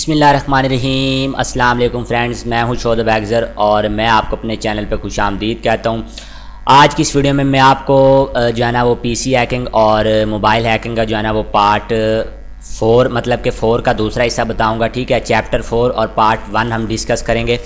बिस्मिल्लाहिर्रहमानिर्रहीम। अस्सलाम वालेकुम फ्रेंड्स, मैं हूं शोध बैगज़र और मैं आपको अपने चैनल पे खुशामदीद कहता हूं। आज की इस वीडियो में मैं आपको जो है ना वो पीसी हैकिंग और मोबाइल हैकिंग का जो है ना वो पार्ट 4 मतलब कि 4 का दूसरा हिस्सा बताऊंगा। ठीक है, चैप्टर 4 और पार्ट 1 हम डिस्कस करेंगे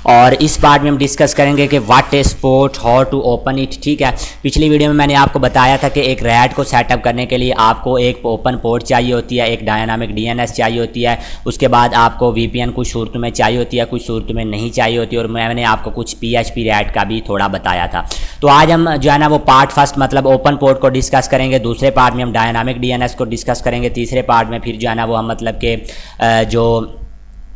और इस पार्ट में हम डिस्कस करेंगे कि what is port, how to open it. ठीक है, पिछली वीडियो में मैंने आपको बताया था कि एक रैड को सेटअप करने के लिए आपको एक ओपन पोर्ट चाहिए होती है, एक डायनामिक डीएनएस चाहिए होती है, उसके बाद आपको वीपीएन कुछ सूरतों में चाहिए होती है, कुछ सूरतों में नहीं चाहिए होती है, और मैंने आपको कुछ पीएचपी रैड का भी थोड़ा बताया था। तो आज हम जो है ना वो पार्ट फर्स्ट मतलब ओपन पोर्ट को डिस्कस करेंगे, दूसरे पार्ट में हम डायनामिक डीएनएस को डिस्कस करेंगे, तीसरे पार्ट में फिर जो है ना वो हम मतलब के जो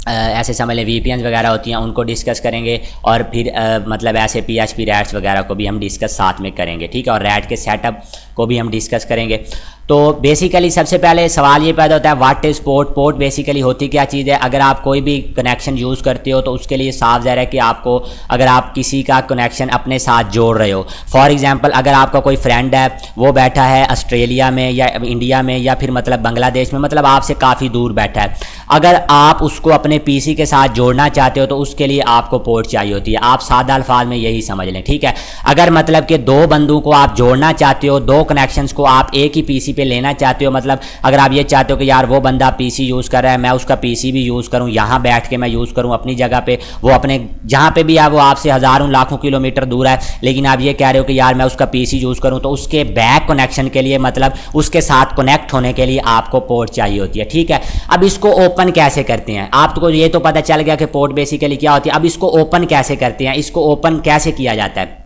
ऐसे समझ लें वीपीएन वगैरह होती हैं उनको डिस्कस करेंगे, और फिर मतलब ऐसे पीएचपी रैड्स वगैरह को भी हम डिस्कस साथ में करेंगे। ठीक है, और रैड के सेटअप को भी हम डिस्कस करेंगे। तो बेसिकली सबसे पहले सवाल ये पैदा होता है what is port. Port basically होती क्या चीज़ है। अगर आप कोई भी कनेक्शन यूज़ करते हो तो उसके लिए साफ ज़ाहिर है कि आपको अगर आप किसी का कनेक्शन अपने साथ जोड़ रहे हो, फॉर एग्जांपल अगर आपका कोई फ्रेंड है वो बैठा है ऑस्ट्रेलिया में या इंडिया में या फिर मतलब बांग्लादेश में, मतलब आपसे काफ़ी दूर बैठा है, अगर आप उसको अपने पीसी के साथ जोड़ना चाहते हो तो उसके लिए आपको पोर्ट चाहिए होती है। आप सादा अल्फाज में यही समझ लें। ठीक है, अगर मतलब कि दो बंदों को आप जोड़ना चाहते हो, दो कनेक्शंस को आप एक ही पीसी पे लेना चाहते हो, मतलब अगर आप ये चाहते हो कि यार वो बंदा पीसी यूज़ कर रहा है, मैं उसका पीसी भी यूज़ करूं, यहाँ बैठ के मैं यूज़ करूं अपनी जगह पे, वो अपने जहाँ पे भी है वो आपसे हज़ारों लाखों किलोमीटर दूर है, लेकिन आप ये कह रहे हो कि यार मैं उसका पीसी यूज़ करूं, तो उसके बैक कनेक्शन के लिए मतलब उसके साथ कनेक्ट होने के लिए आपको पोर्ट चाहिए होती है। ठीक है, अब इसको ओपन कैसे करते हैं, आपको ये तो पता चल गया कि पोर्ट बेसिकली क्या होती है। अब इसको ओपन कैसे करते हैं, इसको ओपन कैसे किया जाता है,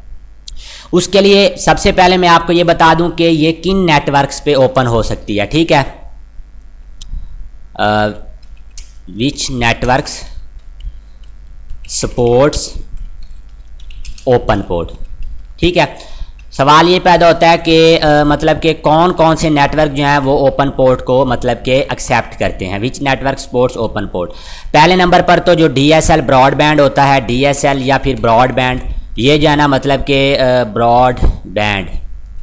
उसके लिए सबसे पहले मैं आपको ये बता दूं कि ये किन नेटवर्क्स पे ओपन हो सकती है। ठीक है, विच नेटवर्क्स सपोर्ट्स ओपन पोर्ट। ठीक है, सवाल ये पैदा होता है कि मतलब कि कौन कौन से नेटवर्क जो हैं वो ओपन पोर्ट को मतलब के एक्सेप्ट करते हैं, विच नेटवर्क सपोर्ट्स ओपन पोर्ट। पहले नंबर पर तो जो डीएसएल ब्रॉडबैंड होता है, डीएसएल या फिर ब्रॉडबैंड, ये जो है ना मतलब के ब्रॉडबैंड,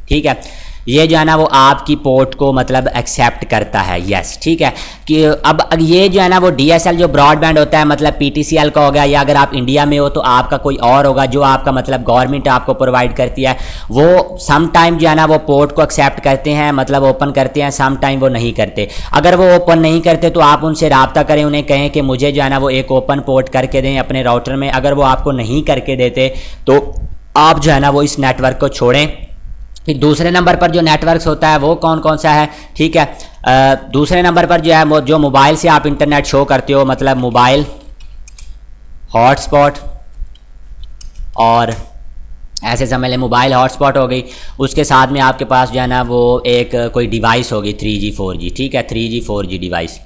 ठीक है, ये जो है ना वो आपकी पोर्ट को मतलब एक्सेप्ट करता है। यस, ठीक है, कि अब ये जो है ना वो डीएसएल जो ब्रॉडबैंड होता है मतलब पीटीसीएल का हो गया, या अगर आप इंडिया में हो तो आपका कोई और होगा जो आपका मतलब गवर्नमेंट आपको प्रोवाइड करती है, वो सम टाइम जो है ना वो पोर्ट को एक्सेप्ट करते हैं, मतलब ओपन करते हैं, सम टाइम वो नहीं करते। अगर वो ओपन नहीं करते तो आप उनसे रब्ता करें, उन्हें कहें कि मुझे जो है ना वो एक ओपन पोर्ट करके दें अपने राउटर में। अगर वो आपको नहीं करके देते तो आप जो है ना वो इस नेटवर्क को छोड़ें। फिर दूसरे नंबर पर जो नेटवर्क्स होता है वो कौन कौन सा है। ठीक है, दूसरे नंबर पर जो है वो जो मोबाइल से आप इंटरनेट शो करते हो, मतलब मोबाइल हॉटस्पॉट, और ऐसे समझ लें मोबाइल हॉटस्पॉट हो गई, उसके साथ में आपके पास जो है ना वो एक कोई डिवाइस होगी 3G 4G। ठीक है, 3G 4G डिवाइस।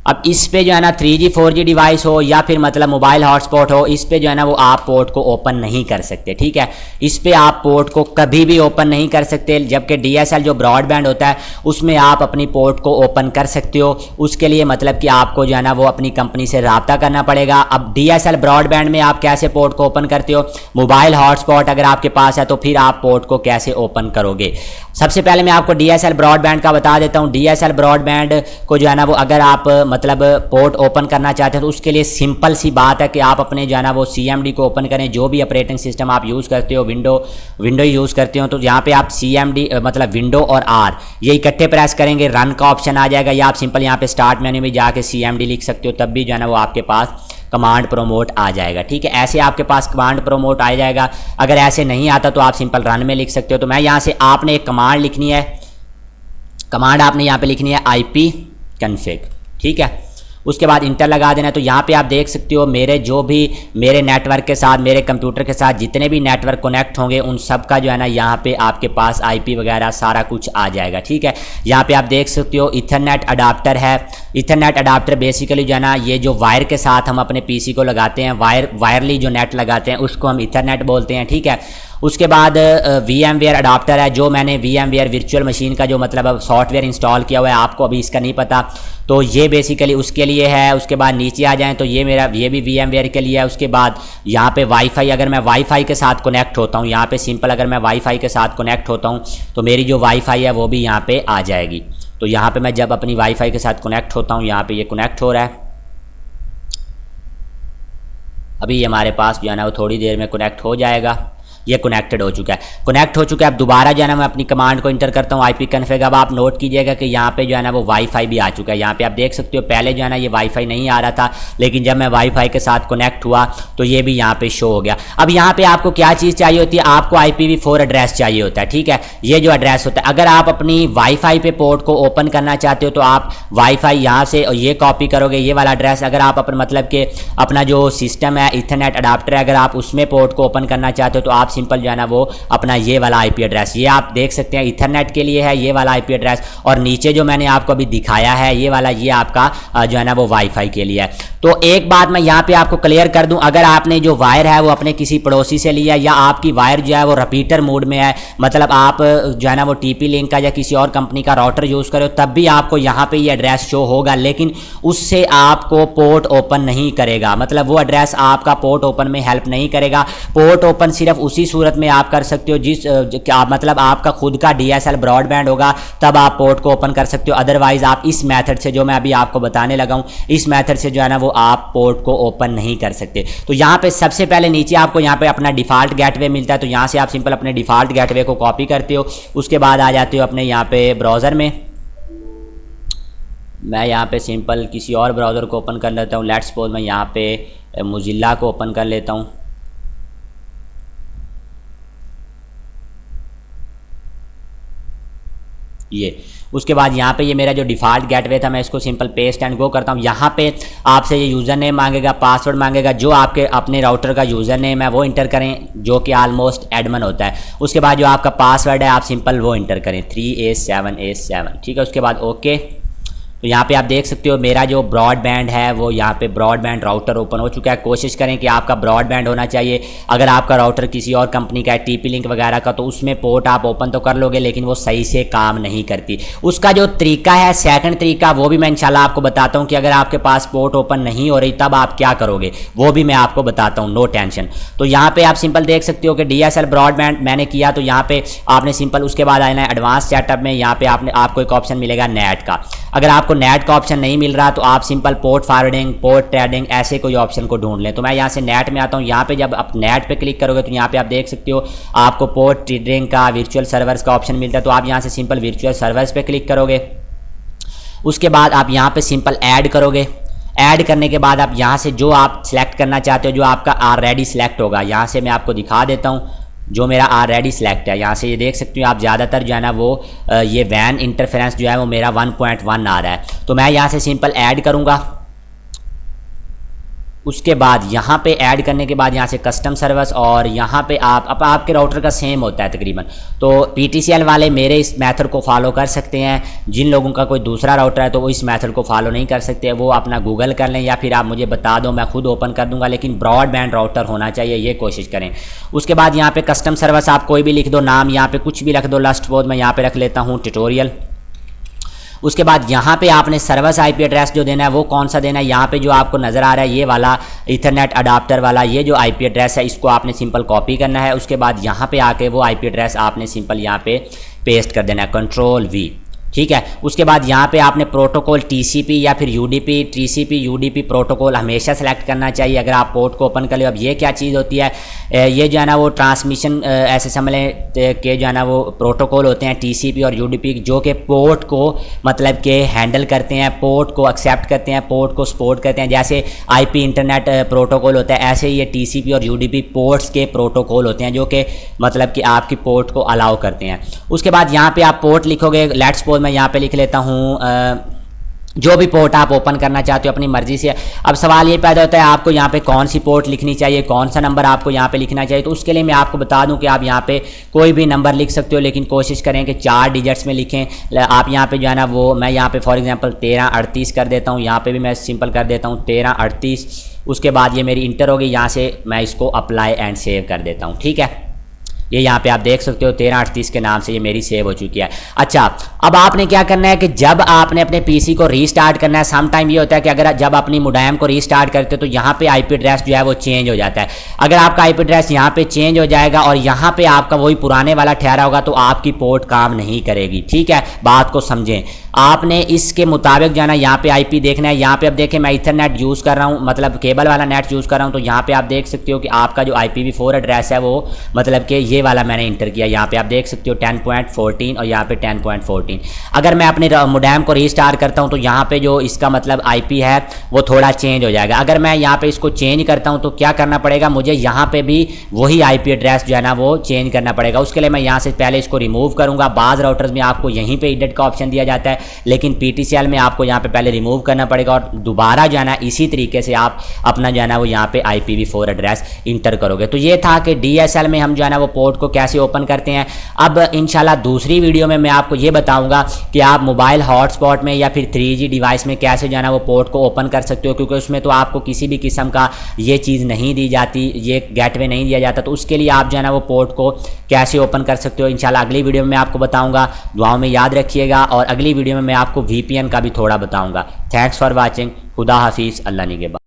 अब इस पे जो है ना 3G 4G डिवाइस हो या फिर मतलब मोबाइल हॉटस्पॉट हो, इस पे जो है ना वो आप पोर्ट को ओपन नहीं कर सकते। ठीक है, इस पे आप पोर्ट को कभी भी ओपन नहीं कर सकते, जबकि डीएसएल जो ब्रॉडबैंड होता है उसमें आप अपनी पोर्ट को ओपन कर सकते हो। उसके लिए मतलब कि आपको जो है ना वो अपनी कंपनी से रब्ता करना पड़ेगा। अब डीएसएल ब्रॉडबैंड में आप कैसे पोर्ट को ओपन करते हो, मोबाइल हॉटस्पॉट अगर आपके पास है तो फिर आप पोर्ट को कैसे ओपन करोगे। सबसे पहले मैं आपको डीएसएल ब्रॉडबैंड का बता देता हूँ। डीएसएल ब्रॉडबैंड को जो है ना वो अगर आप मतलब पोर्ट ओपन करना चाहते हैं तो उसके लिए सिंपल सी बात है कि आप अपने जो है ना वो CMD को ओपन करें। जो भी ऑपरेटिंग सिस्टम आप यूज़ करते हो, विंडो यूज़ करते हो, तो यहाँ पे आप CMD मतलब विंडो और R ये इकट्ठे प्रेस करेंगे, रन का ऑप्शन आ जाएगा, या आप सिंपल यहाँ पे स्टार्ट मेन्यू में जाके CMD लिख सकते हो, तब भी जो है ना वो आपके पास कमांड प्रोमोट आ जाएगा। ठीक है, ऐसे आपके पास कमांड प्रोमोट आ जाएगा। अगर ऐसे नहीं आता तो आप सिंपल रन में लिख सकते हो। तो मैं यहाँ से आपने एक कमांड लिखनी है, कमांड आपने यहाँ पे लिखनी है IP config। ठीक है, उसके बाद इंटर लगा देना। तो यहाँ पे आप देख सकते हो मेरे जो भी मेरे नेटवर्क के साथ, मेरे कंप्यूटर के साथ जितने भी नेटवर्क कनेक्ट होंगे उन सब का जो है ना यहाँ पे आपके पास IP वगैरह सारा कुछ आ जाएगा। ठीक है, यहाँ पे आप देख सकते हो इथरनेट अडाप्टर है। इथरनेट अडाप्टर बेसिकली जो है ना ये जो वायर के साथ हम अपने पीसी को लगाते हैं, वायरली जो नेट लगाते हैं उसको हम इथरनेट बोलते हैं। ठीक है, उसके बाद VMware अडाप्टर है, जो मैंने VMware वर्चुअल मशीन का जो मतलब सॉफ्टवेयर इंस्टॉल किया हुआ है, आपको अभी इसका नहीं पता, तो ये बेसिकली उसके लिए है। उसके बाद नीचे आ जाएं तो ये भी VMware के लिए है। उसके बाद यहाँ पे वाईफाई, अगर मैं वाईफाई के साथ कनेक्ट होता हूँ, यहाँ पे सिंपल अगर मैं वाईफाई के साथ कनेक्ट होता हूँ तो मेरी जो वाईफाई है वो भी यहाँ पे आ जाएगी। तो यहाँ पे मैं जब अपनी वाईफाई के साथ कनेक्ट होता हूँ, यहाँ पे ये कनेक्ट हो रहा है। अभी हमारे पास जो है ना वो थोड़ी देर में कनेक्ट हो जाएगा। ये कनेक्टेड हो चुका है, कनेक्ट हो चुका है। अब दोबारा जो है ना मैं अपनी कमांड को इंटर करता हूँ IP कन्फिग। अब आप नोट कीजिएगा कि यहाँ पे जो है ना वो वाईफाई भी आ चुका है। यहाँ पे आप देख सकते हो पहले जो है ना ये वाईफाई नहीं आ रहा था, लेकिन जब मैं वाईफाई के साथ कनेक्ट हुआ तो ये भी यहाँ पे शो हो गया। अब यहाँ पे आपको क्या चीज़ चाहिए होती है, आपको IPv4 एड्रेस चाहिए होता है, ठीक है। ये जो एड्रेस होता है, अगर आप अपनी वाईफाई पे पोर्ट को ओपन करना चाहते हो तो आप वाईफाई यहाँ से ये कॉपी करोगे, ये वाला एड्रेस। अगर आप अपना मतलब कि अपना जो सिस्टम है ईथरनेट अडाप्टर है, अगर आप उसमें पोर्ट को ओपन करना चाहते हो तो आप सिंपल जो है ना वो अपना ये वाला IP एड्रेस, ये आप देख सकते हैं ईथरनेट के लिए है ये वाला IP एड्रेस, और नीचे जो मैंने आपको अभी दिखाया है ये वाला, ये आपका जो है ना वो वाईफाई के लिए है। तो एक बात मैं यहाँ पे आपको क्लियर कर दूं, अगर आपने जो वायर है वो अपने किसी पड़ोसी से लिया या आपकी वायर जो है वो रिपीटर मोड में है, मतलब आप जो है ना वो TP लिंक का या किसी और कंपनी का राउटर यूज़ करो, तब भी आपको यहाँ पे ये एड्रेस शो होगा, लेकिन उससे आपको पोर्ट ओपन नहीं करेगा। मतलब वो एड्रेस आपका पोर्ट ओपन में हेल्प नहीं करेगा। पोर्ट ओपन सिर्फ उसी सूरत में आप कर सकते हो जिस मतलब आपका खुद का DSL ब्रॉडबैंड होगा, तब आप पोर्ट को ओपन कर सकते हो। अदरवाइज आप इस मेथड से जो मैं अभी आपको बताने लगा हूँ, इस मेथड से जो है ना वो आप पोर्ट को ओपन नहीं कर सकते। तो यहाँ पे सबसे पहले नीचे आपको यहाँ पे अपना डिफ़ॉल्ट गेटवे मिलता है, तो यहाँ से आप सिंपल अपने डिफ़ॉल्ट गेटवे को कॉपी करते हो। उसके बाद आ जाते हो अपने यहाँ पे ब्राउज़र में। मैं यहाँ पे सिंपल किसी और ब्राउज़र को ओपन कर लेता हूँ। लेट्स सपोज मैं यहाँ पे मोजिल्ला को ओपन कर लेता हूँ। ये उसके बाद यहाँ पे ये मेरा जो डिफ़ॉल्ट गेटवे था, मैं इसको सिंपल पेस्ट एंड गो करता हूँ। यहाँ पे आपसे ये यूज़र नेम मांगेगा, पासवर्ड मांगेगा, जो आपके अपने राउटर का यूज़र नेम है वो इंटर करें, जो कि ऑलमोस्ट एडमन होता है। उसके बाद जो आपका पासवर्ड है आप सिंपल वो इंटर करें 3A7A7, ठीक है। उसके बाद ओके। तो यहाँ पे आप देख सकते हो मेरा जो ब्रॉडबैंड है वो यहाँ पे ब्रॉडबैंड राउटर ओपन हो चुका है। कोशिश करें कि आपका ब्रॉडबैंड होना चाहिए। अगर आपका राउटर किसी और कंपनी का है, TP लिंक वगैरह का, तो उसमें पोर्ट आप ओपन तो कर लोगे, लेकिन वो सही से काम नहीं करती। उसका जो तरीका है, सेकंड तरीका, वो भी मैं इंशाल्लाह आपको बताता हूँ कि अगर आपके पास पोर्ट ओपन नहीं हो रही तब आप क्या करोगे, वो भी मैं आपको बताता हूँ, नो टेंशन। तो यहाँ पे आप सिंपल देख सकते हो कि DSL ब्रॉडबैंड मैंने किया, तो यहाँ पे आपने सिंपल उसके बाद आना है एडवांस सेटअप में। यहाँ पे आपको एक ऑप्शन मिलेगा नेट का। अगर आपको नेट का ऑप्शन नहीं मिल रहा तो आप simple port forwarding, port trading, ऐसे कोई ऑप्शन को ढूंढ लें। तो मैं यहाँ से नेट में आता हूँ। यहाँ पे जब आप नेट पे क्लिक करोगे तो यहाँ पे आप देख सकते हो आपको पोर्ट ट्रेडिंग का, वर्चुअल सर्वर्स का ऑप्शन मिलता है। तो आप यहाँ से सिंपल वर्चुअल सर्वर्स पे क्लिक करोगे। उसके बाद आप यहाँ पे सिंपल ऐड करोगे। ऐड करने के बाद आप यहाँ से जो आप सिलेक्ट करना चाहते हो, जो आपका ऑलरेडी सिलेक्ट होगा, यहाँ से मैं आपको दिखा देता हूँ जो मेरा ऑलरेडी सिलेक्ट है। यहाँ से ये देख सकते हो आप, ज़्यादातर जो है ना वो ये वैन इंटरफेरेंस जो है वो मेरा 1.1 आ रहा है। तो मैं यहाँ से सिंपल ऐड करूँगा। उसके बाद यहाँ पे ऐड करने के बाद यहाँ से कस्टम सर्विस, और यहाँ पे आपके राउटर का सेम होता है तकरीबन। तो PTCL वाले मेरे इस मेथड को फॉलो कर सकते हैं। जिन लोगों का कोई दूसरा राउटर है तो वो इस मेथड को फॉलो नहीं कर सकते, वो अपना गूगल कर लें या फिर आप मुझे बता दो, मैं खुद ओपन कर दूंगा, लेकिन ब्रॉडबैंड राउटर होना चाहिए, ये कोशिश करें। उसके बाद यहाँ पे कस्टम सर्विस आप कोई भी लिख दो, नाम यहाँ पे कुछ भी रख दो। लास्ट बोध मैं यहाँ पे रख लेता हूँ ट्यूटोरियल। उसके बाद यहाँ पे आपने सर्विस IP एड्रेस जो देना है वो कौन सा देना है, यहाँ पे जो आपको नज़र आ रहा है ये वाला ईथरनेट अडाप्टर वाला, ये जो IP एड्रेस है इसको आपने सिंपल कॉपी करना है। उसके बाद यहाँ पे आके वो IP एड्रेस आपने सिंपल यहाँ पे पेस्ट कर देना है, Ctrl+V, ठीक है। उसके बाद यहाँ पे आपने प्रोटोकॉल TCP या फिर UDP, TCP UDP प्रोटोकॉल हमेशा सेलेक्ट करना चाहिए अगर आप पोर्ट को ओपन कर ले। अब ये क्या चीज़ होती है, ये जो है ना वो ट्रांसमिशन ऐसे समझ लें कि जो है ना वो प्रोटोकॉल होते हैं TCP और UDP, जो कि पोर्ट को मतलब के हैंडल करते हैं, पोर्ट को एक्सेप्ट करते हैं, पोर्ट को सपोर्ट करते हैं। जैसे IP इंटरनेट प्रोटोकॉल होता है, ऐसे ही ये TCP और UDP पोर्ट्स के प्रोटोकॉल होते हैं जो कि मतलब कि आपकी पोर्ट को अलाउ करते हैं। उसके बाद यहाँ पे आप पोर्ट लिखोगे। लेट्स सपोज मैं यहाँ पे लिख लेता हूँ जो भी पोर्ट आप ओपन करना चाहते हो अपनी मर्जी से। अब सवाल ये पैदा होता है आपको यहाँ पे कौन सी पोर्ट लिखनी चाहिए, कौन सा नंबर आपको यहाँ पे लिखना चाहिए। तो उसके लिए मैं आपको बता दूं कि आप यहाँ पे कोई भी नंबर लिख सकते हो, लेकिन कोशिश करें कि 4 डिजिट्स में लिखें। आप यहाँ पे जो है ना वो मैं यहाँ पे फॉर एग्जांपल 1338 कर देता हूँ। यहाँ पे भी मैं सिंपल कर देता हूँ 1338। उसके बाद ये मेरी इंटर होगी, यहाँ से मैं इसको अप्लाई एंड सेव कर देता हूँ, ठीक है। ये यहाँ पे आप देख सकते हो 1338 के नाम से ये मेरी सेव हो चुकी है। अच्छा, अब आपने क्या करना है कि जब आपने अपने पीसी को रीस्टार्ट करना है, सम टाइम ये होता है कि अगर जब अपनी मोडेम को रीस्टार्ट करते हो तो यहाँ पे IP एड्रेस जो है वो चेंज हो जाता है। अगर आपका IP एड्रेस यहाँ पे चेंज हो जाएगा और यहाँ पे आपका वही पुराने वाला ठहरा होगा तो आपकी पोर्ट काम नहीं करेगी, ठीक है, बात को समझें। आपने इसके मुताबिक जो है ना यहाँ पे IP देखना है। यहाँ पे अब देखें मैं ईथरनेट यूज़ कर रहा हूँ, मतलब केबल वाला नेट यूज़ कर रहा हूँ। तो यहाँ पे आप देख सकते हो कि आपका जो IPv4 एड्रेस है वो मतलब कि ये वाला मैंने इंटर किया। यहाँ पे आप देख सकते हो 10.14 और यहाँ पे 10.14। अगर मैं अपने मोडेम को रीस्टार्ट करता हूँ तो यहाँ पे जो इसका मतलब IP है वो थोड़ा चेंज हो जाएगा। अगर मैं यहाँ पे इसको चेंज करता हूँ तो क्या करना पड़ेगा, मुझे यहाँ पे भी वही IP एड्रेस जो है ना वो चेंज करना पड़ेगा। उसके लिए मैं यहाँ से पहले इसको रिमूव करूँगा। बाज़ राउटर्स में आपको यहीं पे एडिट का ऑप्शन दिया जाता है, लेकिन PTCL में आपको यहाँ पे पहले रिमूव करना पड़ेगा और दोबारा जो है ना इसी तरीके से आप अपना जो है ना वो यहाँ पे IPv4 एड्रेस इंटर करोगे। तो ये था कि DSL में हम जो है ना वो पोर्ट को कैसे ओपन करते हैं। अब इंशाल्लाह दूसरी वीडियो में मैं आपको ये बताऊंगा कि आप मोबाइल हॉटस्पॉट में या फिर 3G डिवाइस में कैसे जो है ना वो पोर्ट को ओपन कर सकते हो, क्योंकि उसमें तो आपको किसी भी किस्म का ये चीज़ नहीं दी जाती, ये गेटवे नहीं दिया जाता। तो उसके लिए आप जो है ना वो पोर्ट को कैसे ओपन कर सकते हो इंशाल्लाह अगली वीडियो में मैं आपको बताऊंगा। दुआओं में याद रखिएगा और अगली वीडियो में मैं आपको VPN का भी थोड़ा बताऊंगा। Thanks for watching. खुदा हाफिज़। अल्लाह निगहबान।